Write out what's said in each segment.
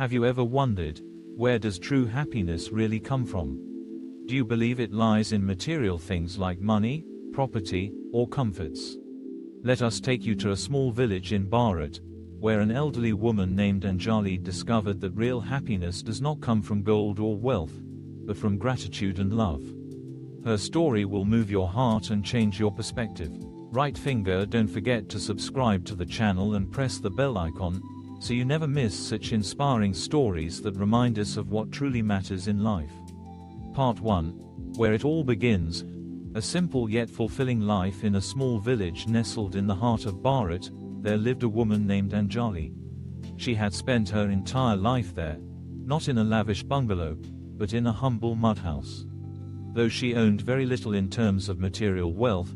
Have you ever wondered, where does true happiness really come from? Do you believe it lies in material things like money, property, or comforts? Let us take you to a small village in Bharat, where an elderly woman named Anjali discovered that real happiness does not come from gold or wealth, but from gratitude and love. Her story will move your heart and change your perspective. Right finger, don't forget to subscribe to the channel and press the bell icon, so you never miss such inspiring stories that remind us of what truly matters in life. Part 1. Where it all begins. A simple yet fulfilling life in a small village nestled in the heart of Bharat. There lived a woman named Anjali. She had spent her entire life there, not in a lavish bungalow, but in a humble mud house. Though she owned very little in terms of material wealth,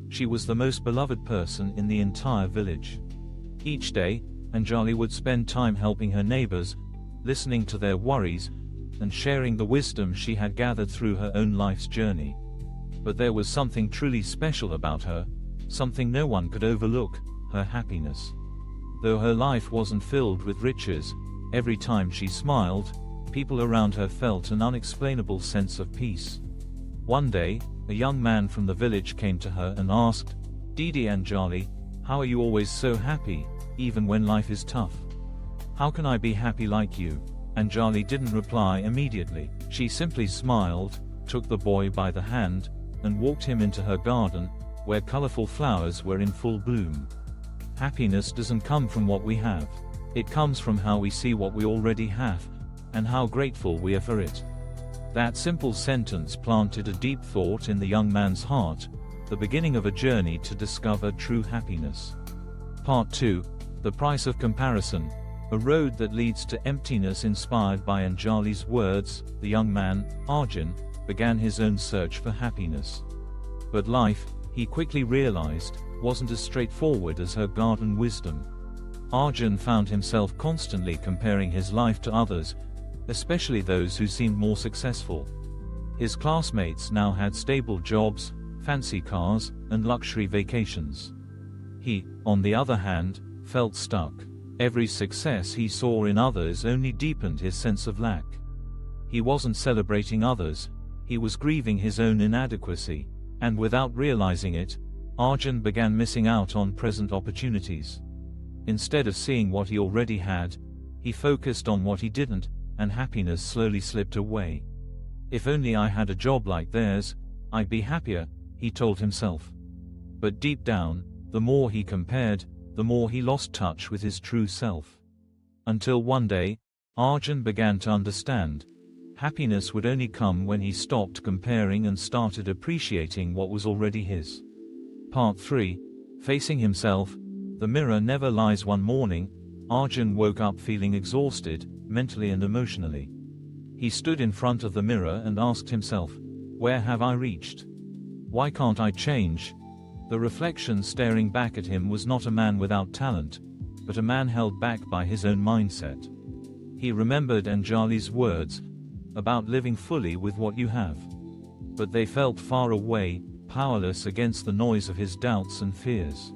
she was the most beloved person in the entire village. Each day, Anjali would spend time helping her neighbors, listening to their worries, and sharing the wisdom she had gathered through her own life's journey. But there was something truly special about her, something no one could overlook: her happiness. Though her life wasn't filled with riches, every time she smiled, people around her felt an unexplainable sense of peace. One day, a young man from the village came to her and asked, "Didi Anjali, how are you always so happy, even when life is tough? How can I be happy like you?" Anjali didn't reply immediately. She simply smiled, took the boy by the hand, and walked him into her garden, where colorful flowers were in full bloom. Happiness doesn't come from what we have. It comes from how we see what we already have, and how grateful we are for it. That simple sentence planted a deep thought in the young man's heart, the beginning of a journey to discover true happiness. Part 2. The price of comparison. A road that leads to emptiness. Inspired by Anjali's words, the young man, Arjun, began his own search for happiness. But life, he quickly realized, wasn't as straightforward as her garden wisdom. Arjun found himself constantly comparing his life to others, especially those who seemed more successful. His classmates now had stable jobs, fancy cars, and luxury vacations. He, on the other hand, felt stuck. Every success he saw in others only deepened his sense of lack. He wasn't celebrating others, he was grieving his own inadequacy, and without realizing it, Arjun began missing out on present opportunities. Instead of seeing what he already had, he focused on what he didn't, and happiness slowly slipped away. "If only I had a job like theirs, I'd be happier," he told himself. But deep down, the more he compared, the more he lost touch with his true self. Until one day, Arjun began to understand. Happiness would only come when he stopped comparing and started appreciating what was already his. Part 3. Facing himself. The mirror never lies. One morning, Arjun woke up feeling exhausted, mentally and emotionally. He stood in front of the mirror and asked himself, "Where have I reached? Why can't I change?" The reflection staring back at him was not a man without talent, but a man held back by his own mindset. He remembered Anjali's words, about living fully with what you have. But they felt far away, powerless against the noise of his doubts and fears.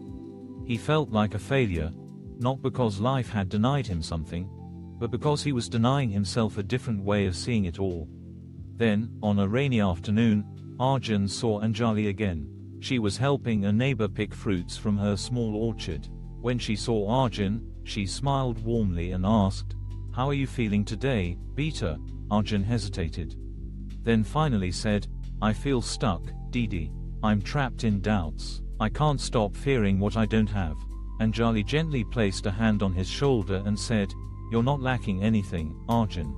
He felt like a failure, not because life had denied him something, but because he was denying himself a different way of seeing it all. Then, on a rainy afternoon, Arjun saw Anjali again. She was helping a neighbor pick fruits from her small orchard. When she saw Arjun, she smiled warmly and asked, "How are you feeling today, Beta?" Arjun hesitated. Then finally said, "I feel stuck, Didi. I'm trapped in doubts. I can't stop fearing what I don't have." Anjali gently placed a hand on his shoulder and said, "You're not lacking anything, Arjun.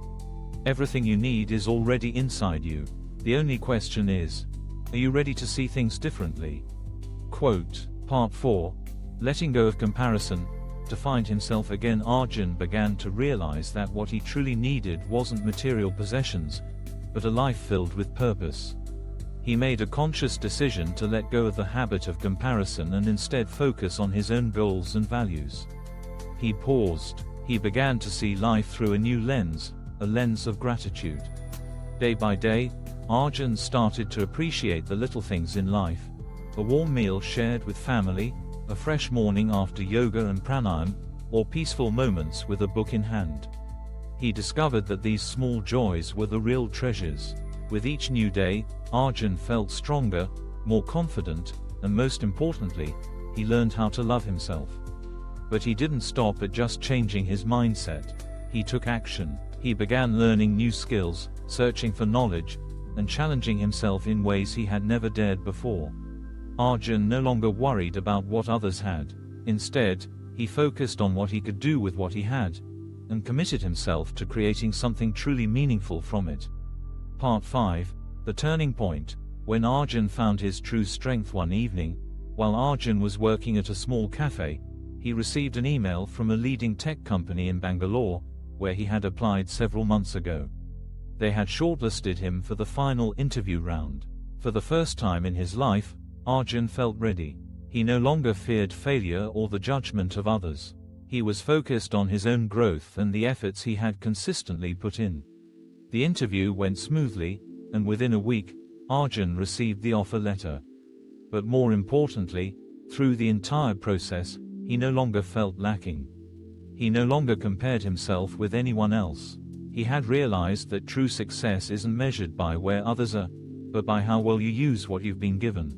Everything you need is already inside you. The only question is, are you ready to see things differently?" Quote. Part 4. Letting go of comparison. To find himself again, Arjun began to realize that what he truly needed wasn't material possessions, but a life filled with purpose. He made a conscious decision to let go of the habit of comparison and instead focus on his own goals and values. He paused. He began to see life through a new lens, a lens of gratitude. Day by day, Arjun started to appreciate the little things in life: a warm meal shared with family, a fresh morning after yoga and pranayam, or peaceful moments with a book in hand. He discovered that these small joys were the real treasures. With each new day, Arjun felt stronger, more confident, and most importantly, he learned how to love himself. But he didn't stop at just changing his mindset. He took action. He began learning new skills, searching for knowledge, and challenging himself in ways he had never dared before. Arjun no longer worried about what others had. Instead, he focused on what he could do with what he had, and committed himself to creating something truly meaningful from it. Part 5. The Turning Point. When Arjun found his true strength one evening, while Arjun was working at a small cafe, he received an email from a leading tech company in Bangalore, where he had applied several months ago. They had shortlisted him for the final interview round. For the first time in his life, Arjun felt ready. He no longer feared failure or the judgment of others. He was focused on his own growth and the efforts he had consistently put in. The interview went smoothly, and within a week, Arjun received the offer letter. But more importantly, through the entire process, he no longer felt lacking. He no longer compared himself with anyone else. He had realized that true success isn't measured by where others are, but by how well you use what you've been given.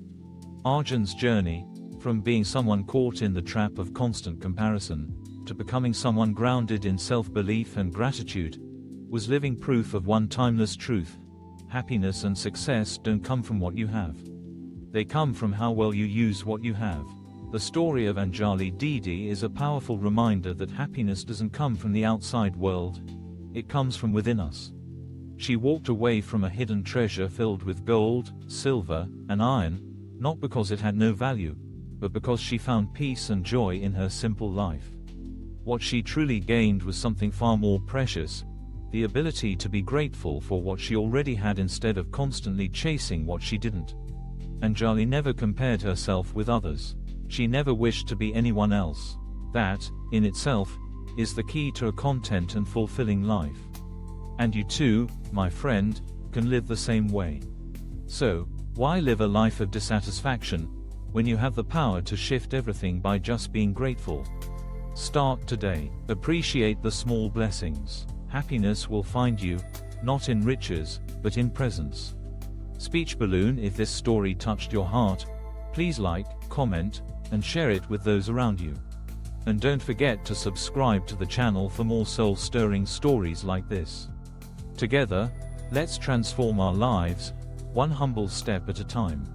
Arjun's journey, from being someone caught in the trap of constant comparison, to becoming someone grounded in self-belief and gratitude, was living proof of one timeless truth: happiness and success don't come from what you have. They come from how well you use what you have. The story of Anjali Didi is a powerful reminder that happiness doesn't come from the outside world, it comes from within us. She walked away from a hidden treasure filled with gold, silver, and iron, not because it had no value, but because she found peace and joy in her simple life. What she truly gained was something far more precious: the ability to be grateful for what she already had instead of constantly chasing what she didn't. Anjali never compared herself with others. She never wished to be anyone else. That, in itself, is the key to a content and fulfilling life. And you too, my friend, can live the same way. So, why live a life of dissatisfaction, when you have the power to shift everything by just being grateful? Start today. Appreciate the small blessings. Happiness will find you, not in riches, but in presence. Speech balloon. If this story touched your heart, please like, comment, and share it with those around you. And don't forget to subscribe to the channel for more soul-stirring stories like this. Together, let's transform our lives, one humble step at a time.